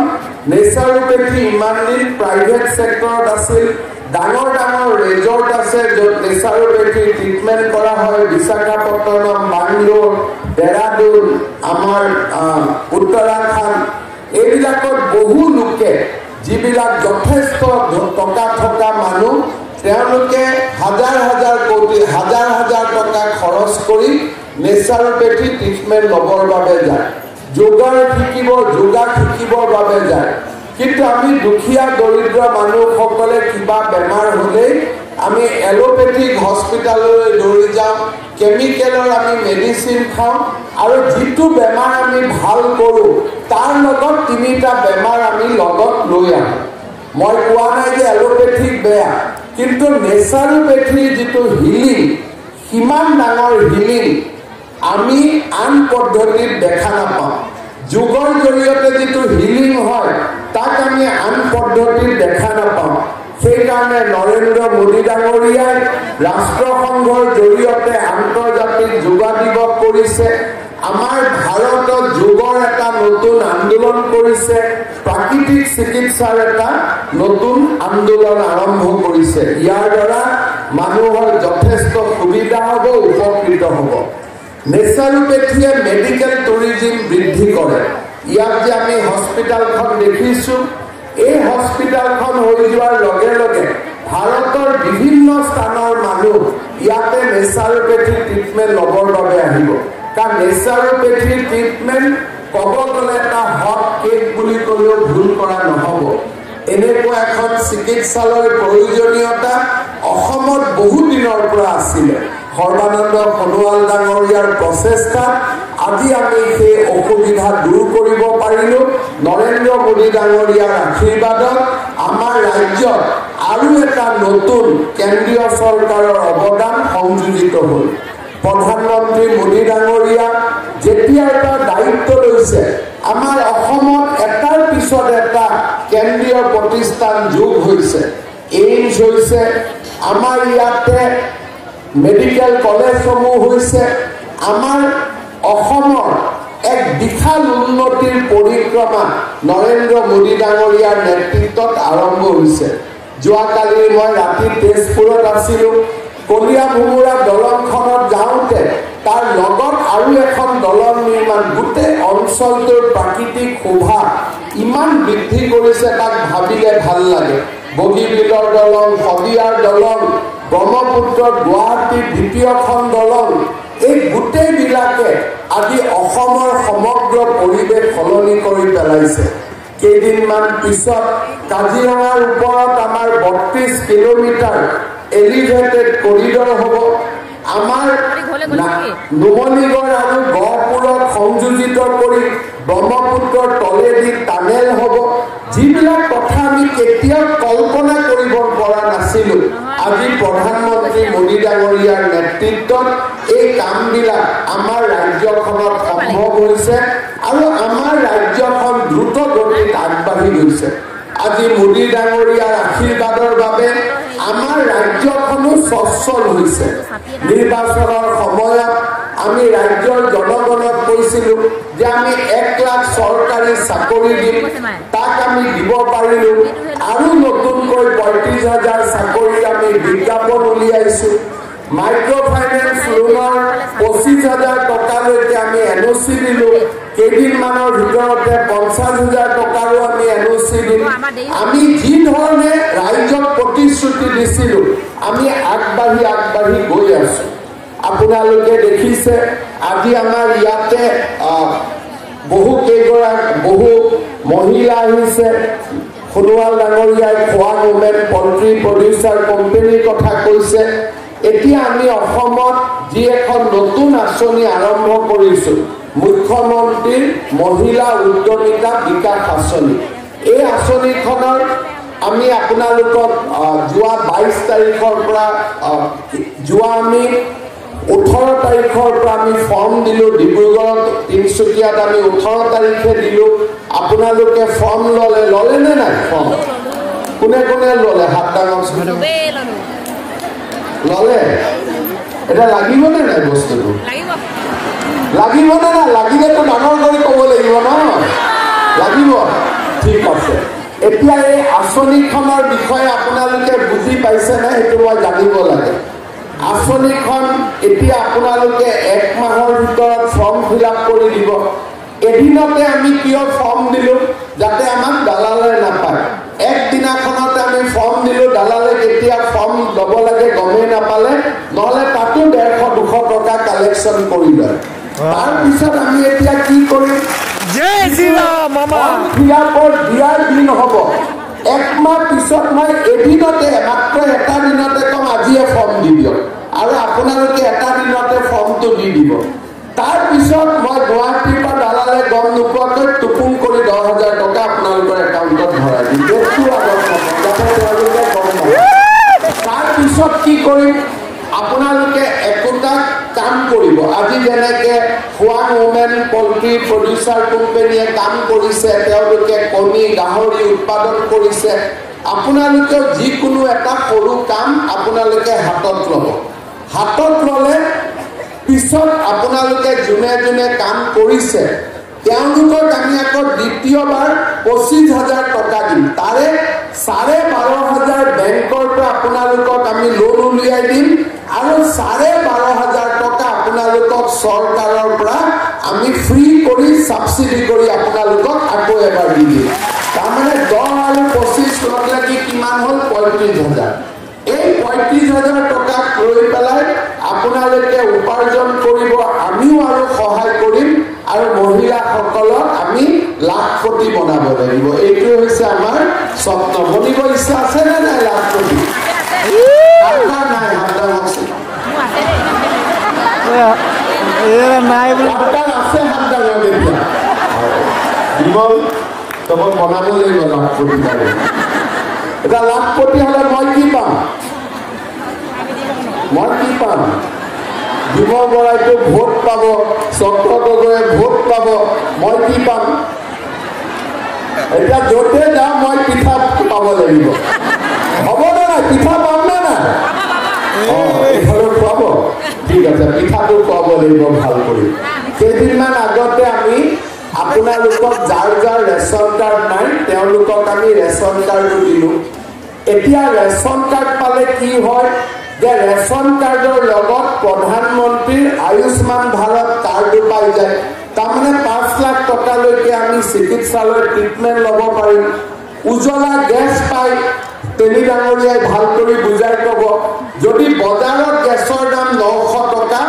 নেচাৰোপেথি ইমান দিন প্ৰাইভেট ছেক্টৰত আছিল ডাঙৰ ডাঙৰ ৰিজৰ্ট আছে য'ত নেচাৰোপেথি ট্ৰিটমেণ্ট কৰা হয় বিশাখাপট্টনম বাংলোৰ দেৰাদুন আমাৰ উত্তৰাখণ্ড এইবিলাকত বহু লোকে যিবিলাক যথেষ্ট টকা থকা মানুহ তেওঁলোকে হাজাৰ হাজাৰ টকা খৰচ কৰি নেচাৰোপেথি ট্ৰিটমেণ্ট ল'বৰ বাবে যায় যোগা শিকিবৰ বাবে যায় কিন্তু আমি দুখীয়া দৰিদ্ৰ মানুহসকলে কিবা বেমাৰ হ'লেই আমি এলোপেথিক হস্পিটেললৈ দৌৰি যাওঁ কেমিকেলৰ আমি মেডিচিন খাওঁ আৰু যিটো বেমাৰ আমি ভাল কৰোঁ তাৰ লগত 3টা বেমাৰ আমি লগত লৈ আহোঁ মই কোৱা নাই যে এলোপেথিক বেয়া কিন্তু নেচাৰোপেথিৰ যিটো হিলিং সিমান ডাঙৰ হিলিং আমি আন পদ্ধতিত দেখা নাপাওঁ যোগৰ জৰিয়তে যিটো হিলিং হয় তাক আমি আন পদ্ধতিত দেখা নাপাওঁ সেইকাৰণে নৰেন্দ্ৰ মোদী ডাঙৰীয়াই ৰাষ্ট্ৰসংঘৰ জৰিয়তে আন্তৰ্জাতিক যোগ দিৱস কৰিছে আমাৰ ভাৰতত যোগৰ এটা নতুন আন্দোলন কৰিছে প্ৰাকৃতিক চিকিৎসাৰ এটা নতুন আন্দোলন আৰম্ভ কৰিছে ইয়াৰ দ্বাৰা মানুহৰ যথেষ্ট সুবিধা হ'ব উপকৃত হ'ব নেচাৰোপেথিয়ে মেডিকেল টুৰিজিম বৃদ্ধি কৰে ইয়াত যে আমি হস্পিটেলখন দেখিছোঁ এই হস্পিটেলখন হৈ যোৱাৰ লগে লগে ভাৰতৰ বিভিন্ন স্থানৰ মানুহ ইয়াতে নেচাৰোপেথি ট্ৰিটমেণ্ট ল'বৰ বাবে আহিব কাৰণ নেচাৰোপেথি ট্ৰিটমেণ্ট ক'ব গ'লে এটা হট কেক বুলি ক'লেও ভুল কৰা নহ'ব এনেকুৱা এখন চিকিৎসালয়ৰ প্ৰয়োজনীয়তা অসমত বহু দিনৰ পৰা আছিলে সৰ্বানন্দ সোণোৱাল ডাঙৰীয়াৰ প্ৰচেষ্টাত আজি আমি সেই অসুবিধা দূৰ কৰিব পাৰিলোঁ নৰেন্দ্ৰ মোদী ডাঙৰীয়াৰ আশীৰ্বাদত আমাৰ ৰাজ্যত আৰু এটা নতুন কেন্দ্ৰীয় চৰকাৰৰ অৱদান সংযোজিত হ'ল প্ৰধানমন্ত্ৰী মোদী ডাঙৰীয়া যেতিয়াৰ পৰা দায়িত্ব লৈছে আমাৰ অসমত এটাৰ পিছত এটা কেন্দ্ৰীয় প্ৰতিষ্ঠান যোগ হৈছে এইমছ হৈছে আমাৰ ইয়াতে মেডিকেল কলেজসমূহ হৈছে আমাৰ অসমৰ এক বিশাল উন্নতিৰ পৰিক্ৰমা নৰেন্দ্ৰ মোদী ডাঙৰীয়াৰ নেতৃত্বত আৰম্ভ হৈছে যোৱাকালি মই ৰাতি তেজপুৰত আছিলোঁ কলিয়া ভুমুৰা দলংখনত যাওঁতে তাৰ লগত আৰু এখন দলং নিৰ্মাণ গোটেই অঞ্চলটোৰ প্ৰাকৃতিক শোভা ইমান বৃদ্ধি কৰিছে তাক ভাবিলে ভাল লাগে বগীবিলৰ দলং শদিয়াৰ দলং ব্ৰহ্মপুত্ৰৰ গুৱাহাটীৰ দ্বিতীয়খন দলং এই গোটেইবিলাকে আজি অসমৰ সমগ্ৰ পৰিৱেশ সলনি কৰি পেলাইছে কেইদিনমান পিছত কাজিৰঙাৰ ওপৰত আমাৰ ৩২ কিলোমিটাৰ এলিভেটেড কৰিডৰ হ'ব আমাৰ নুমলীগড় আৰু গহপুৰক সংযোজিত কৰি ব্ৰহ্মপুত্ৰৰ তলেদি টানেল হ'ব যিবিলাক কথা আমি কেতিয়াও কল্পনা কৰিব পৰা নাছিলোঁ আজি প্ৰধানমন্ত্ৰী মোদী ডাঙৰীয়াৰ নেতৃত্বত এই কামবিলাক আমাৰ ৰাজ্যখনত সম্ভৱ হৈছে আৰু আমাৰ ৰাজ্যখন দ্ৰুত গতিত আগবাঢ়ি গৈছে আজি মোদী ডাঙৰীয়াৰ আশীৰ্বাদৰ বাবে আমাৰ ৰাজ্যখনো সচ্ছল হৈছে নিৰ্বাচনৰ সময়ত আমি ৰাজ্যৰ জনগণক কৈছিলোঁ যে আমি 1 লাখ চৰকাৰী চাকৰি দিম তাক আমি দিব পাৰিলোঁ আৰু নতুনকৈ ৩৫,০০০ চাকৰি আমি বিজ্ঞাপন উলিয়াইছোঁ মাইক্ৰ' ফাইনেন্স লোনৰ ২৫,০০০ টকালৈকে আমি NOC দিলোঁ কেইদিনমানৰ ভিতৰতে ৫০,০০০ টকাৰো আমি NOC দিম আমি যি ধৰণে ৰাইজক প্ৰতিশ্ৰুতি দিছিলোঁ আমি আগবাঢ়ি গৈ আছোঁ আপোনালোকে দেখিছে আজি আমাৰ ইয়াতে বহু মহিলা আহিছে সোণোৱাল ডাঙৰীয়াই খোৱা ওমেন পল্ট্ৰি প্ৰডিউচাৰ কোম্পানীৰ কথা কৈছে এতিয়া আমি অসমত যি এখন নতুন আঁচনি আৰম্ভ কৰিছোঁ মুখ্যমন্ত্ৰীৰ মহিলা উদ্যমিতা বিকাশ আঁচনি এই আঁচনিখনৰ আমি আপোনালোকক যোৱা ২২ তাৰিখৰ পৰা যোৱা আমি 18 তাৰিখৰ পৰা আমি ফৰ্ম দিলোঁ ডিব্ৰুগড়ত তিনিচুকীয়াত আমি 18 তাৰিখে দিলোঁ আপোনালোকে ফৰ্ম ল'লে নে নাই ফৰ্ম কোনে কোনে ল'লে হাত ডাঙৰ ল'লে এটা লাগিবনে নাই বস্তুটো লাগিবনে না লাগিলেতো ডাঙৰ কৰি ক'ব লাগিব ন লাগিব ঠিক আছে এতিয়া এই আঁচনিখনৰ বিষয়ে আপোনালোকে বুজি পাইছে নে সেইটো মই জানিব লাগে আঁচনিখন এতিয়া আপোনালোকে 1 মাহৰ ভিতৰত ফৰ্ম ফিল আপ কৰি দিব এদিনতে আমি কিয় ফৰ্ম দিলোঁ যাতে আমাক দালালে নাপায় একদিনাখনতে আমি ফৰ্ম দিলোঁ দালালে কেতিয়া ফৰ্ম ল'ব লাগে গমেই নাপালে নহ'লে তাতো 150-200 টকা কালেকশ্যন কৰি লয় তাৰপিছত আমি এতিয়া কি কৰিম দিয়াৰ দিন হ'ব 1 মাহ পিছত মই এদিনতে মাত্ৰ এটা দিনতে কম আজিয়ে ফৰ্ম দি দিয়ক আৰু আপোনালোকে এটা দিনতে ফৰ্মটো দি দিব তাৰপিছত মই গুৱাহাটীৰ পৰা দালালে গম নোপোৱাকৈ টুপুং কৰি 10,000 টকা আপোনালোকৰ একাউণ্টত ভৰাই দিম তাৰপিছত কি কৰিম আপোনালোকে একোটা কাম কৰিব আজি যেনেকৈ খোৱাং ওমেন পল্ট্ৰি প্ৰডিউচাৰ কোম্পানীয়ে কাম কৰিছে তেওঁলোকে কণী গাহৰি উৎপাদন কৰিছে আপোনালোকে যিকোনো এটা সৰু কাম আপোনালোকে হাতত ল'ব হাতত ল'লে পিছত আপোনালোকে যোনে যোনে কাম কৰিছে তেওঁলোকক আমি আকৌ দ্বিতীয়বাৰ 25,000 টকা দিম তাৰে 12,500 বেংকৰ পৰা আপোনালোকক আমি লোন উলিয়াই দিম আৰু 12,500 টকা আপোনালোকক চৰকাৰৰ পৰা আমি ফ্ৰী কৰি ছাবচিডি কৰি আপোনালোকক আকৌ এবাৰ দি দিম তাৰমানে 10 আৰু 25 লাগি কিমান হ'ল 35,000 এই 35,000 টকাক লৈ পেলাই আপোনালোকে উপাৰ্জন কৰিব আমিও আৰু সহায় কৰিম আৰু মহিলাসকলক আমি লাখপতি বনাব লাগিব এইটো হৈছে আমাৰ স্বপ্ন বনিব ইচ্ছা আছে নে নাই লাখপতি নাই আছে বিমল তবক বনাব লাগিব লাখপতি এটা লাখপতি হলে মই কি পাম বিমল বৰাইতো ভোট পাব চক্ৰ গগৈয়ে ভোট পাব মই কি পাম এতিয়া য'তে যাওঁ মই পিঠা পাব লাগিব হ'ব নে নাই পিঠা পাম নে নাই খুৱাব ঠিক আছে পিঠাটো খুৱাব লাগিব ভাল কৰি কেইদিনমান আগতে আমি আপোনালোকক যাৰ যাৰ ৰেচন কাৰ্ড নাই তেওঁলোকক আমি ৰেচন কাৰ্ডো দিলোঁ এতিয়া ৰেচন কাৰ্ড পালে কি হয় যে ৰেচন কাৰ্ডৰ লগত প্ৰধানমন্ত্ৰীৰ আয়ুষ্মান ভাৰত কাৰ্ডো পাই যায় তাৰমানে 5 লাখ টকালৈকে আমি চিকিৎসালয়ৰ ট্ৰিটমেণ্ট ল'ব পাৰিম উজ্বলা গেছ পাই তেলি ডাঙৰীয়াই ভাল কৰি বুজাই ক'ব যদি বজাৰত গেছৰ দাম 900 টকা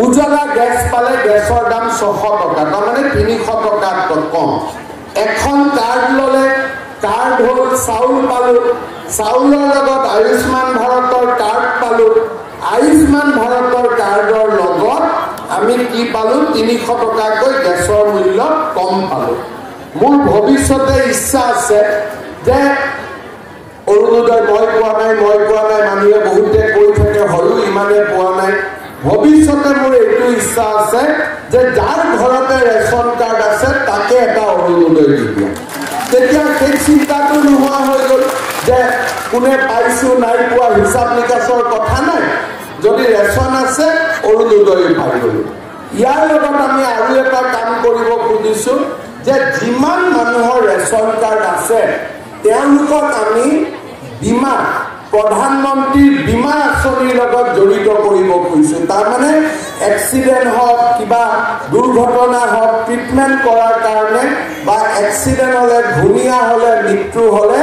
উজ্বলা গেছ পালে গেছৰ দাম 600 টকা তাৰমানে 300 টকা কম এখন কাৰ্ড ল'লে কাৰ্ড হ'ল চাউল পালোঁ চাউলৰ লগত আয়ুষ্মান ভাৰতৰ কাৰ্ড পালোঁ আয়ুষ্মান ভাৰতৰ কাৰ্ডৰ লগত আমি কি পালোঁ 300 টকাকৈ গেছৰ মূল্য কম পালোঁ মোৰ ভৱিষ্যতে ইচ্ছা আছে যে অৰুণোদয় মই পোৱা নাই মানুহে বহুতে কৈ থাকে হয়ো ইমানে পোৱা নাই ভৱিষ্যতে মোৰ এইটো ইচ্ছা আছে যে যাৰ ঘৰতে ৰেচন কাৰ্ড আছে তাকে এটা অৰুণোদয় দি দিয়া তেতিয়া সেই চিন্তাটো নোহোৱা হৈ গ'ল যে কোনে পাইছোঁ নাই পোৱা হিচাপ নিকাচৰ কথা নাই যদি ৰেচন আছে অৰুণোদয় পাই গ'লোঁ ইয়াৰ লগত আমি আৰু এটা কাম কৰিব খুজিছোঁ যে যিমান মানুহৰ ৰেচন কাৰ্ড আছে তেওঁলোকক আমি বীমা প্ৰধানমন্ত্ৰীৰ বীমা আঁচনিৰ লগত জড়িত কৰিব খুজিছোঁ তাৰমানে এক্সিডেণ্ট হওক কিবা দুৰ্ঘটনা হওক ট্ৰিটমেণ্ট কৰাৰ কাৰণে বা এক্সিডেণ্ট হ'লে ঘূণীয়া হ'লে মৃত্যু হ'লে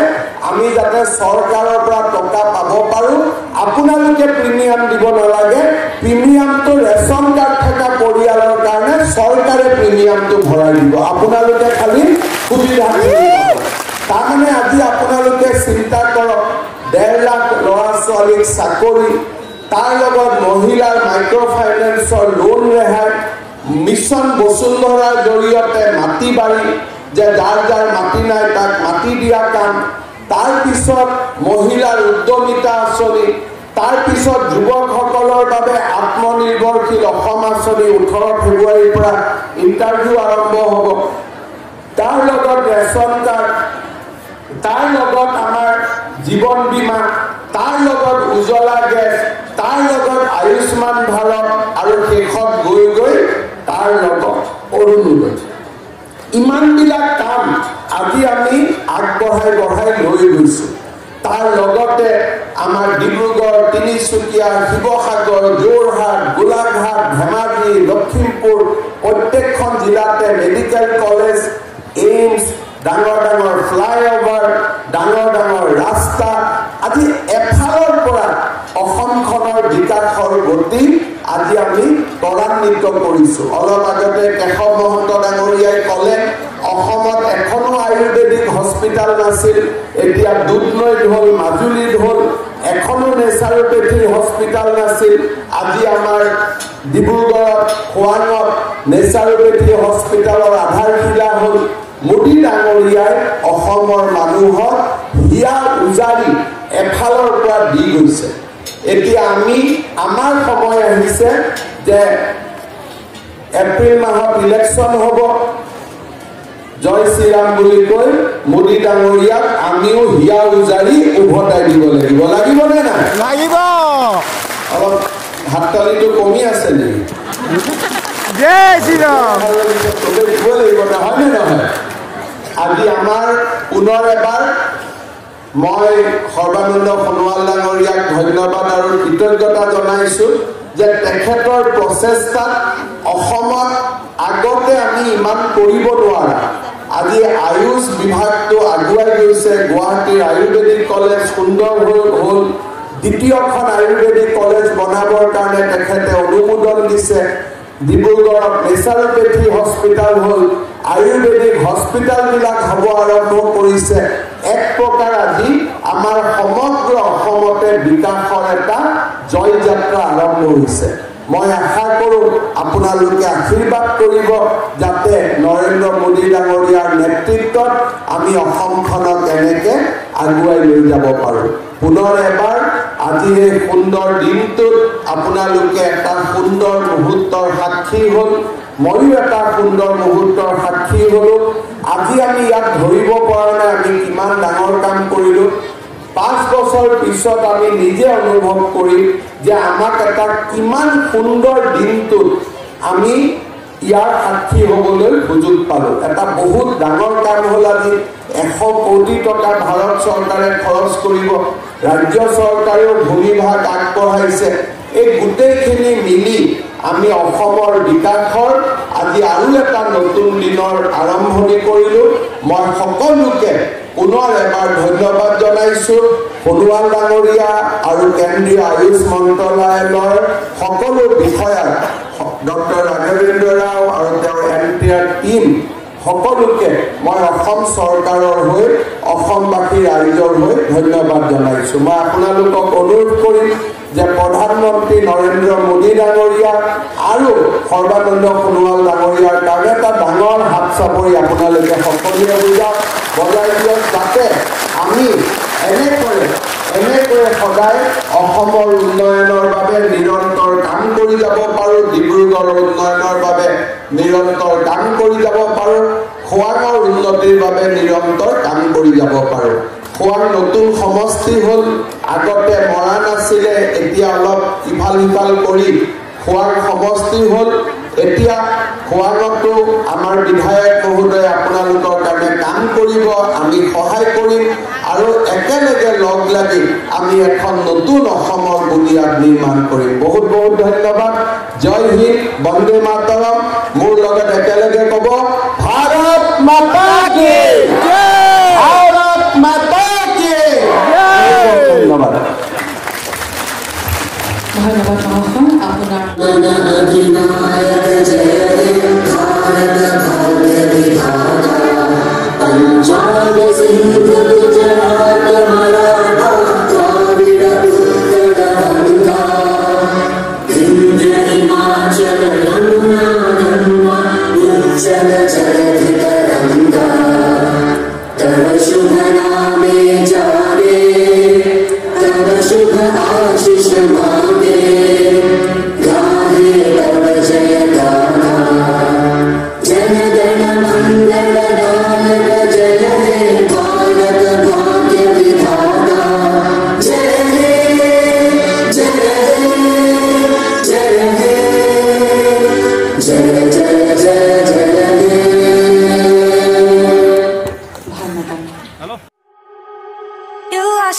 আমি যাতে চৰকাৰৰ পৰা টকা পাব পাৰোঁ আপোনালোকে প্ৰিমিয়াম দিব নালাগে প্ৰিমিয়ামটো ৰেচন কাৰ্ড থকা পৰিয়ালৰ কাৰণে চৰকাৰে প্ৰিমিয়ামটো ভৰাই দিব আপোনালোকে খালি সুবিধা তাৰমানে আজি আপোনালোকে চিন্তা কৰক 1.5 লাখ ল'ৰা ছোৱালীক চাকৰি তাৰ লগত মহিলাৰ মাইক্ৰ' ফাইনেন্সৰ লোন ৰেহাই মিছন বসুন্ধৰাৰ জৰিয়তে মাটি বাৰী যে যাৰ যাৰ মাটি নাই তাক মাটি দিয়া কাম তাৰপিছত মহিলাৰ উদ্যমিতা আঁচনি তাৰপিছত যুৱকসকলৰ বাবে আত্মনিৰ্ভৰশীল অসম আঁচনি 18 ফেব্ৰুৱাৰীৰ পৰা ইণ্টাৰভিউ আৰম্ভ হ'ব তাৰ লগত ৰেচন কাৰ্ড তাৰ লগত আমাৰ জীৱন বীমা তাৰ লগত উজ্বলা গেছ তাৰ লগত আয়ুষ্মান ভাৰত আৰু শেষত গৈ তাৰ লগত অৰুণোদয় ইমানবিলাক কাম আজি আমি আগবঢ়াই লৈ গৈছোঁ তাৰ লগতে আমাৰ ডিব্ৰুগড় তিনিচুকীয়া শিৱসাগৰ যোৰহাট গোলাঘাট ধেমাজি লখিমপুৰ প্ৰত্যেকখন জিলাতে মেডিকেল কলেজ এইমছ ডাঙৰ ফ্লাইঅভাৰ ডাঙৰ ৰাস্তা আজি এফালৰ পৰা অসমখনৰ বিকাশৰ গতি আজি আমি ত্বৰান্বিত কৰিছোঁ অলপ আগতে কেশৱ মহন্ত ডাঙৰীয়াই ক'লে অসমত এখনো আয়ুৰ্বেদিক হস্পিটেল নাছিল এতিয়া দুধনৈত হ'ল মাজুলীত হ'ল এখনো নেচাৰোপেথি হস্পিটেল নাছিল আজি আমাৰ ডিব্ৰুগড়ত খোৱাঙত নেচাৰোপেথি হস্পিটেলৰ আধাৰশিলা হ'ল মোদী ডাঙৰীয়াই অসমৰ মানুহক হিয়া উজাৰি এফালৰ পৰা দি গৈছে এতিয়া আমি আমাৰ সময় আহিছে যে এপ্ৰিল মাহত ইলেকশ্যন হ'ব জয় শ্ৰীৰাম বুলি কৈ মোদী ডাঙৰীয়াক আমিও হিয়া উজাৰি উভতাই দিব লাগিব নে নাই লাগিব অলপ হাততালিটো কমি আছে নেকি জয় শ্ৰীৰাম দিব লাগিব নহয় নে নহয় আজি আমাৰ পুনৰ এবাৰ মই সৰ্বানন্দ সোণোৱাল ডাঙৰীয়াক ধন্যবাদ আৰু কৃতজ্ঞতা জনাইছোঁ যে তেখেতৰ প্ৰচেষ্টাত অসমত আগতে আমি ইমান কৰিব নোৱাৰা আজি আয়ুষ বিভাগটো আগুৱাই গৈছে গুৱাহাটীৰ আয়ুৰ্বেদিক কলেজ সুন্দৰ হ'ল দ্বিতীয়খন আয়ুৰ্বেদিক কলেজ বনাবৰ কাৰণে তেখেতে অনুমোদন দিছে ডিব্ৰুগড়ত নেচাৰোপেথি হস্পিটেল হ'ল আয়ুৰ্বেদিক হস্পিটেলবিলাক হ'ব আৰম্ভ কৰিছে এক প্ৰকাৰ আজি আমাৰ সমগ্ৰ অসমতে বিকাশৰ এটা জয়যাত্ৰা আৰম্ভ হৈছে মই আশা কৰোঁ আপোনালোকে আশীৰ্বাদ কৰিব যাতে নৰেন্দ্ৰ মোদী ডাঙৰীয়াৰ নেতৃত্বত আমি অসমখনক এনেকৈ আগুৱাই লৈ যাব পাৰোঁ। পুনৰ এবাৰ আজি এই সুন্দৰ দিনটোত আপোনালোকে এটা সুন্দৰ মুহূৰ্তৰ সাক্ষী হ'ল, ময়ো এটা সুন্দৰ মুহূৰ্তৰ সাক্ষী হ'লোঁ। আজি আমি ইয়াত ধৰিব পৰা নাই আমি কিমান ডাঙৰ কাম কৰিলোঁ। 5 বছৰ পিছত আমি নিজে অনুভৱ কৰিম যে আমাক এটা কিমান সুন্দৰ দিনটোত আমি ইয়াৰ সাক্ষী হ'বলৈ সুযোগ পালোঁ। এটা বহুত ডাঙৰ কাম হ'ল আজি 100 কোটি টকা ভাৰত চৰকাৰে খৰচ কৰিব, ৰাজ্য চৰকাৰেও ভূমিভাগ আগবঢ়াইছে। এই গোটেইখিনি মিলি আমি অসমৰ বিকাশৰ আজি আৰু এটা নতুন দিনৰ আৰম্ভণি কৰিলোঁ। মই সকলোকে পুনৰ এবাৰ ধন্যবাদ জনাইছোঁ। সোণোৱাল ডাঙৰীয়া আৰু কেন্দ্ৰীয় আয়ুষ মন্ত্ৰালয়ৰ সকলো বিষয়াক, ডক্টৰ ৰাঘৱেন্দ্ৰ ৰাও আৰু তেওঁৰ এণ্টায়াৰ টীম সকলোকে মই অসম চৰকাৰৰ হৈ অসমবাসী ৰাইজৰ হৈ ধন্যবাদ জনাইছোঁ। মই আপোনালোকক অনুৰোধ কৰিম যে প্ৰধানমন্ত্ৰী নৰেন্দ্ৰ মোদী ডাঙৰীয়া আৰু সৰ্বানন্দ সোণোৱাল ডাঙৰীয়াৰ কাৰণে এটা ডাঙৰ হাত চাপৰি আপোনালোকে সকলোৱে বজাই দিয়ক, যাতে আমি এনেকৈ সদায় অসমৰ উন্নয়নৰ বাবে নিৰন্তৰ কাম কৰি যাব পাৰোঁ, ডিব্ৰুগড়ৰ উন্নয়নৰ বাবে নিৰন্তৰ কাম কৰি যাব পাৰোঁ, খোৱাঙৰ উন্নতিৰ বাবে নিৰন্তৰ কাম কৰি যাব পাৰোঁ। খোৱাং নতুন সমষ্টি হ'ল, আগতে মৰা নাছিলে, এতিয়া অলপ ইফাল সিফাল কৰি খোৱাং সমষ্টি হ'ল। এতিয়া খোৱাঙতো আমাৰ বিধায়ক মহোদয়ে আপোনালোকৰ কাৰণে কাম কৰিব, আমি সহায় কৰিম আৰু একেলগে লগ লাগি আমি এখন নতুন অসমৰ বুনিয়াদ নিৰ্মাণ কৰিম। বহুত বহুত ধন্যবাদ। জয় হিন্দ, বন্দে মাতৰম। মোৰ লগত একেলগে ক'ব, ভাৰত মাতা কি জয়, ভাৰত মাতা কি জয়। ধন্যবাদ। ধন্যবাদ মহাশয় আপোনাৰ। पंजाब सिंध गुजरात मराठा द्राविड उत्कल गंगा विंध्य हिमाचल यमुना गंगा उज्जल जलधि तरंगा तव शुभ नामे जागे तव शुभ आशीष मांगे गाहे तव जय गाथा जन गण मंगल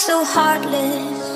so heartless,